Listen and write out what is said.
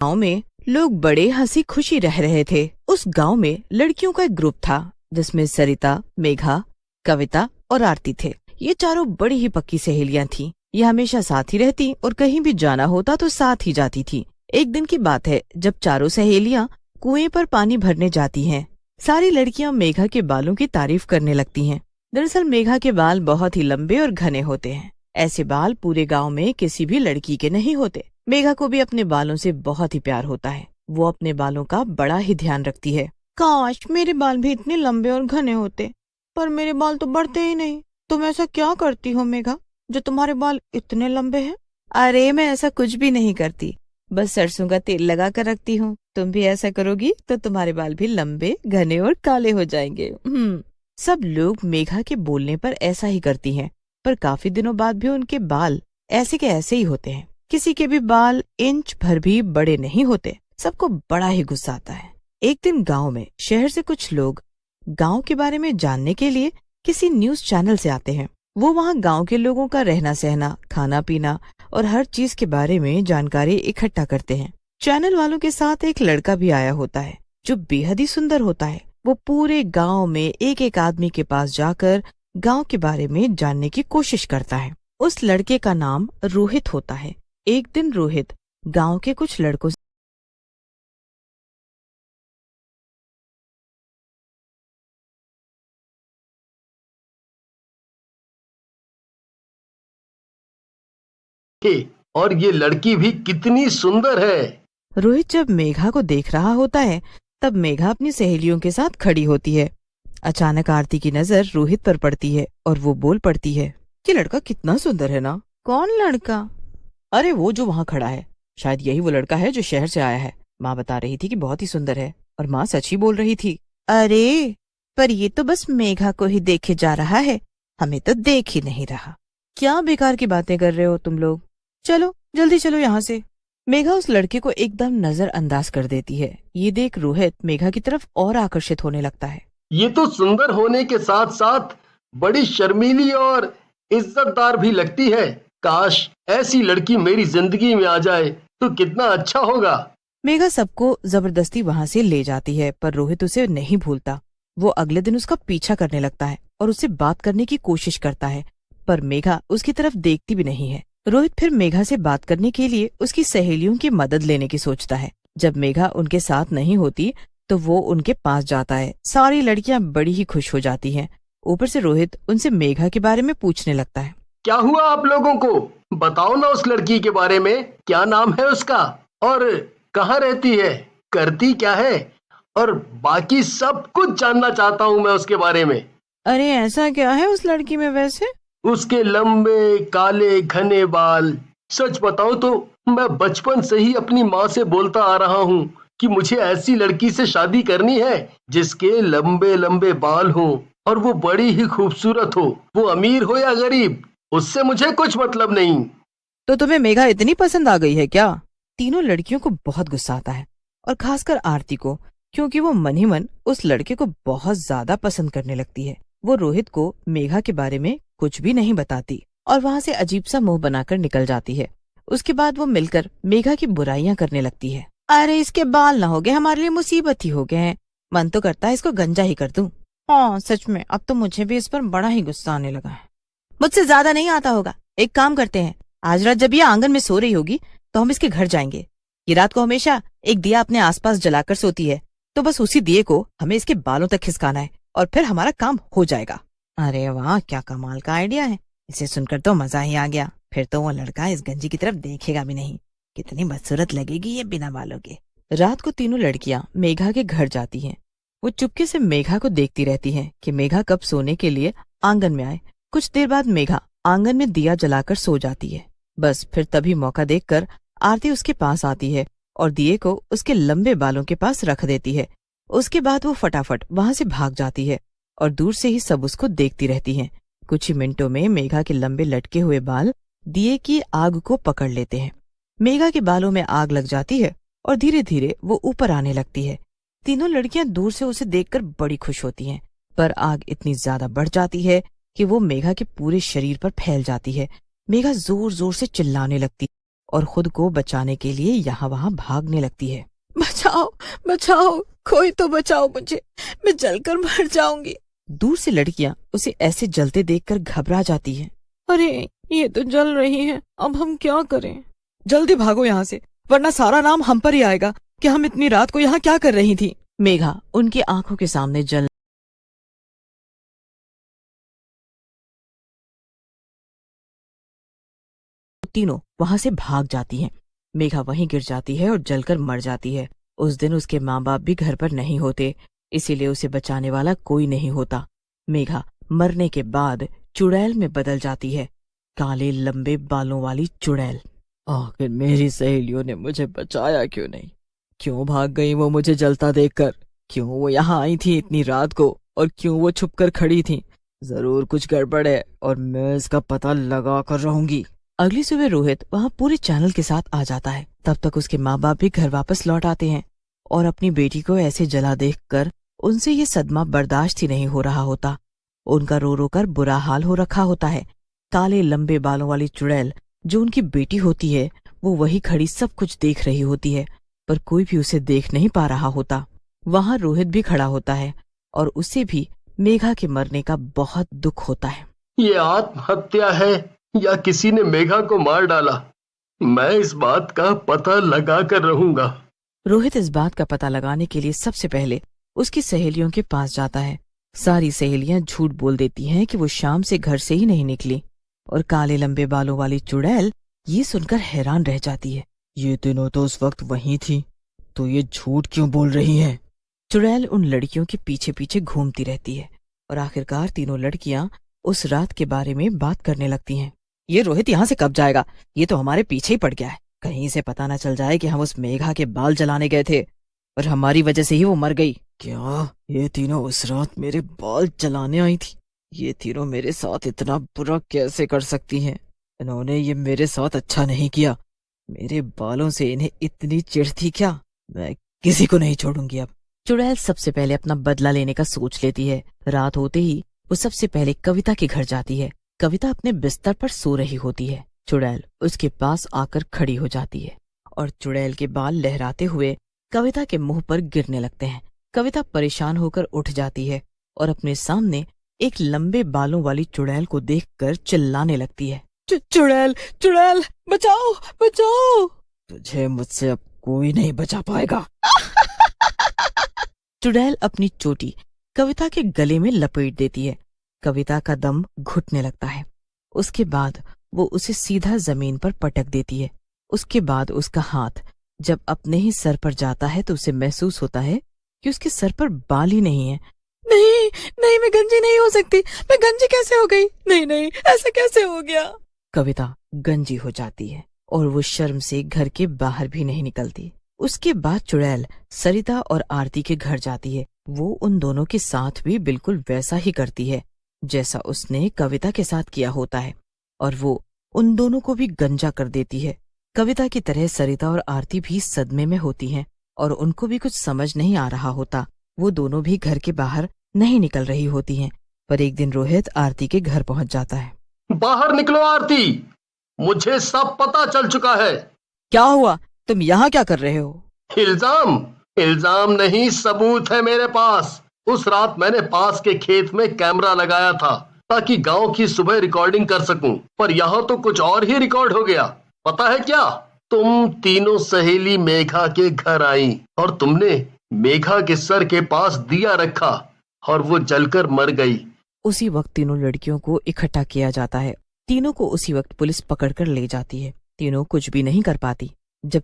गांव में लोग बड़े हंसी खुशी रह रहे थे। उस गांव में लड़कियों का एक ग्रुप था जिसमें सरिता, मेघा, कविता और आरती थे। ये चारों बड़ी ही पक्की सहेलियां थीं। ये हमेशा साथ ही रहती और कहीं भी जाना होता तो साथ ही जाती थी। एक दिन की बात है जब चारों सहेलियां कुएं पर पानी भरने जाती हैं। सारी लड़कियां मेघा के बालों की तारीफ करने लगती हैं। दरअसल मेघा के बाल बहुत ही लंबे और घने होते हैं। ऐसे बाल पूरे गांव में किसी भी लड़की के नहीं होते। मेघा को भी अपने बालों से बहुत ही प्यार होता है। वो अपने बालों का बड़ा ही ध्यान रखती है। काश मेरे बाल भी इतने लंबे और घने होते, पर मेरे बाल तो बढ़ते ही नहीं। तुम ऐसा क्या करती हो मेघा जो तुम्हारे बाल इतने लंबे हैं? अरे मैं ऐसा कुछ भी नहीं करती, बस सरसों का तेल लगा कर रखती हूँ। तुम भी ऐसा करोगी तो तुम्हारे बाल भी लंबे, घने और काले हो जाएंगे। सब लोग मेघा के बोलने पर ऐसा ही करती हैं, पर काफी दिनों बाद भी उनके बाल ऐसे के ऐसे ही होते हैं। किसी के भी बाल इंच भर भी बड़े नहीं होते। सबको बड़ा ही गुस्सा आता है। एक दिन गांव में शहर से कुछ लोग गांव के बारे में जानने के लिए किसी न्यूज चैनल से आते हैं। वो वहाँ गांव के लोगों का रहना सहना, खाना पीना और हर चीज के बारे में जानकारी इकट्ठा करते हैं। चैनल वालों के साथ एक लड़का भी आया होता है जो बेहद ही सुंदर होता है। वो पूरे गांव में एक एक आदमी के पास जाकर गांव के बारे में जानने की कोशिश करता है। उस लड़के का नाम रोहित होता है। एक दिन रोहित गांव के कुछ लड़कों और ये लड़की भी कितनी सुंदर है। रोहित जब मेघा को देख रहा होता है तब मेघा अपनी सहेलियों के साथ खड़ी होती है। अचानक आरती की नजर रोहित पर पड़ती है और वो बोल पड़ती है, ये लड़का कितना सुंदर है ना। कौन लड़का? अरे वो जो वहाँ खड़ा है, शायद यही वो लड़का है जो शहर से आया है। माँ बता रही थी कि बहुत ही सुंदर है और माँ सच ही बोल रही थी। अरे पर ये तो बस मेघा को ही देखे जा रहा है, हमें तो देख ही नहीं रहा। क्या बेकार की बातें कर रहे हो तुम लोग, चलो जल्दी चलो यहाँ से। मेघा उस लड़के को एकदम नजरअंदाज कर देती है। ये देख रोहित मेघा की तरफ और आकर्षित होने लगता है। ये तो सुंदर होने के साथ साथ बड़ी शर्मीली और इज्जतदार भी लगती है। काश ऐसी लड़की मेरी जिंदगी में आ जाए तो कितना अच्छा होगा। मेघा सबको जबरदस्ती वहाँ से ले जाती है, पर रोहित उसे नहीं भूलता। वो अगले दिन उसका पीछा करने लगता है और उससे बात करने की कोशिश करता है, पर मेघा उसकी तरफ देखती भी नहीं है। रोहित फिर मेघा से बात करने के लिए उसकी सहेलियों की मदद लेने की सोचता है। जब मेघा उनके साथ नहीं होती तो वो उनके पास जाता है। सारी लड़कियां बड़ी ही खुश हो जाती हैं। ऊपर से रोहित उनसे मेघा के बारे में पूछने लगता है। क्या हुआ आप लोगों को? बताओ ना उस लड़की के बारे में। क्या नाम है उसका और कहाँ रहती है, करती क्या है, और बाकी सब कुछ जानना चाहता हूँ मैं उसके बारे में। अरे ऐसा क्या है उस लड़की में वैसे? उसके लंबे काले घने बाल। सच बताऊं तो मैं बचपन से ही अपनी माँ से बोलता आ रहा हूँ कि मुझे ऐसी लड़की से शादी करनी है जिसके लंबे लंबे बाल हों और वो बड़ी ही खूबसूरत हो। वो अमीर हो या गरीब, उससे मुझे कुछ मतलब नहीं। तो तुम्हें मेघा इतनी पसंद आ गई है क्या? तीनों लड़कियों को बहुत गुस्सा आता है और खासकर आरती को, क्योंकि वो मन ही मन उस लड़के को बहुत ज्यादा पसंद करने लगती है। वो रोहित को मेघा के बारे में कुछ भी नहीं बताती और वहाँ से अजीब सा मुंह बनाकर निकल जाती है। उसके बाद वो मिलकर मेघा की बुराइयां करने लगती है। अरे इसके बाल ना हो गए, हमारे लिए मुसीबत ही हो गए हैं। मन तो करता है इसको गंजा ही कर दूं। हाँ सच में, अब तो मुझे भी इस पर बड़ा ही गुस्सा आने लगा है। मुझसे ज्यादा नहीं आता होगा। एक काम करते हैं, आज रात जब ये आंगन में सो रही होगी तो हम इसके घर जाएंगे। ये रात को हमेशा एक दिया अपने आसपास जलाकर सोती है, तो बस उसी दिए को हमें इसके बालों तक खिसकाना है और फिर हमारा काम हो जाएगा। अरे वाह, क्या कमाल का आइडिया है। इसे सुनकर तो मजा ही आ गया। फिर तो वो लड़का इस गंजी की तरफ देखेगा भी नहीं। कितनी बदसूरत लगेगी ये बिना बालों के। रात को तीनों लड़कियां मेघा के घर जाती हैं। वो चुपके से मेघा को देखती रहती हैं कि मेघा कब सोने के लिए आंगन में आए। कुछ देर बाद मेघा आंगन में दिया जलाकर सो जाती है। बस फिर तभी मौका देखकर आरती उसके पास आती है और दिए को उसके लंबे बालों के पास रख देती है। उसके बाद वो फटाफट वहां से भाग जाती है और दूर से ही सब उसको देखती रहती हैं। कुछ ही मिनटों में मेघा के लंबे लटके हुए बाल दिए की आग को पकड़ लेते हैं। मेघा के बालों में आग लग जाती है और धीरे धीरे वो ऊपर आने लगती है। तीनों लड़कियां दूर से उसे देखकर बड़ी खुश होती हैं, पर आग इतनी ज्यादा बढ़ जाती है कि वो मेघा के पूरे शरीर पर फैल जाती है। मेघा जोर जोर से चिल्लाने लगती और खुद को बचाने के लिए यहाँ वहाँ भागने लगती है। बचाओ बचाओ, कोई तो बचाओ मुझे, मैं जलकर मर जाऊंगी। दूर से लड़कियां उसे ऐसे जलते देखकर घबरा जाती हैं। अरे ये तो जल रही है, अब हम क्या करें? जल्दी भागो यहाँ से, वरना सारा नाम हम पर ही आएगा कि हम इतनी रात को यहाँ क्या कर रही थी। मेघा उनकी आंखों के सामने जल तीनों वहां से भाग जाती हैं। मेघा वहीं गिर जाती है और जलकर मर जाती है। उस दिन उसके माँ बाप भी घर पर नहीं होते, इसीलिए उसे बचाने वाला कोई नहीं होता। मेघा मरने के बाद चुड़ैल में बदल जाती है, काले लंबे बालों वाली चुड़ैल। आखिर मेरी सहेलियों ने मुझे बचाया क्यों नहीं? क्यों भाग गई वो मुझे जलता देखकर? क्यों वो यहाँ आई थी इतनी रात को, और क्यों वो छुप कर खड़ी थी? जरूर कुछ गड़बड़ है और मैं इसका पता लगा कर रहूंगी। अगली सुबह रोहित वहाँ पूरे चैनल के साथ आ जाता है। तब तक उसके माँ बाप भी घर वापस लौट आते हैं और अपनी बेटी को ऐसे जला देखकर उनसे ये सदमा बर्दाश्त ही नहीं हो रहा होता। उनका रो रो कर बुरा हाल हो रखा होता है। काले लंबे बालों वाली चुड़ैल जो उनकी बेटी होती है, वो वही खड़ी सब कुछ देख रही होती है, पर कोई भी उसे देख नहीं पा रहा होता। वहाँ रोहित भी खड़ा होता है और उसे भी मेघा के मरने का बहुत दुख होता है। ये आत्महत्या है या किसी ने मेघा को मार डाला? मैं इस बात का पता लगा कर रहूंगा। रोहित इस बात का पता लगाने के लिए सबसे पहले उसकी सहेलियों के पास जाता है। सारी सहेलियां झूठ बोल देती हैं कि वो शाम से घर से ही नहीं निकली, और काले लंबे बालों वाली चुड़ैल ये सुनकर हैरान रह जाती है। ये तीनों तो उस वक्त वहीं थी, तो ये झूठ क्यों बोल रही हैं? चुड़ैल उन लड़कियों के पीछे पीछे घूमती रहती है और आखिरकार तीनों लड़कियां उस रात के बारे में बात करने लगती हैं। ये रोहित यहाँ से कब जाएगा? ये तो हमारे पीछे ही पड़ गया है। कहीं से पता न चल जाए कि हम उस मेघा के बाल जलाने गए थे और हमारी वजह से ही वो मर गई। क्या ये तीनों उस रात मेरे बाल जलाने आई थी? ये तीनों मेरे साथ इतना बुरा कैसे कर सकती हैं? इन्होंने ये मेरे साथ अच्छा नहीं किया। मेरे बालों से इन्हें इतनी चिढ़ थी क्या? मैं किसी को नहीं छोड़ूंगी अब। चुड़ैल सबसे पहले अपना बदला लेने का सोच लेती है। रात होते ही वो सबसे पहले कविता के घर जाती है। कविता अपने बिस्तर पर सो रही होती है। चुड़ैल उसके पास आकर खड़ी हो जाती है और चुड़ैल के बाल लहराते हुए कविता के मुंह पर गिरने लगते हैं। कविता परेशान होकर उठ जाती है और अपने सामने एक लंबे बालों वाली चुड़ैल को देखकर चिल्लाने लगती है। चुड़ैल चुड़ैल, बचाओ बचाओ! तुझे मुझसे अब कोई नहीं बचा पाएगा। चुड़ैल अपनी चोटी कविता के गले में लपेट देती है। कविता का दम घुटने लगता है। उसके बाद वो उसे सीधा जमीन पर पटक देती है। उसके बाद उसका हाथ जब अपने ही सर पर जाता है तो उसे महसूस होता है कि उसके सर पर बाल ही नहीं है। नहीं नहीं, मैं गंजी नहीं हो सकती। मैं गंजी कैसे हो गई? नहीं नहीं, ऐसा कैसे हो गया? कविता गंजी हो जाती है और वो शर्म से घर के बाहर भी नहीं निकलती। उसके बाद चुड़ैल सरिता और आरती के घर जाती है। वो उन दोनों के साथ भी बिल्कुल वैसा ही करती है जैसा उसने कविता के साथ किया होता है, और वो उन दोनों को भी गंजा कर देती है। कविता की तरह सरिता और आरती भी सदमे में होती हैं और उनको भी कुछ समझ नहीं आ रहा होता। वो दोनों भी घर के बाहर नहीं निकल रही होती हैं। पर एक दिन रोहित आरती के घर पहुंच जाता है। बाहर निकलो आरती, मुझे सब पता चल चुका है। क्या हुआ? तुम यहाँ क्या कर रहे हो? इल्जाम? इल्जाम नहीं, सबूत है मेरे पास। उस रात मैंने पास के खेत में कैमरा लगाया था ताकि गांव की सुबह रिकॉर्डिंग कर सकूं, पर यहाँ तो कुछ और ही रिकॉर्ड हो गया। पता है क्या? तुम तीनों सहेली मेघा के घर आई और तुमने मेघा के सर के पास दिया रखा और वो जलकर मर गई। उसी वक्त तीनों लड़कियों को इकट्ठा किया जाता है। तीनों को उसी वक्त पुलिस पकड़कर ले जाती है। तीनों कुछ भी नहीं कर पाती। जब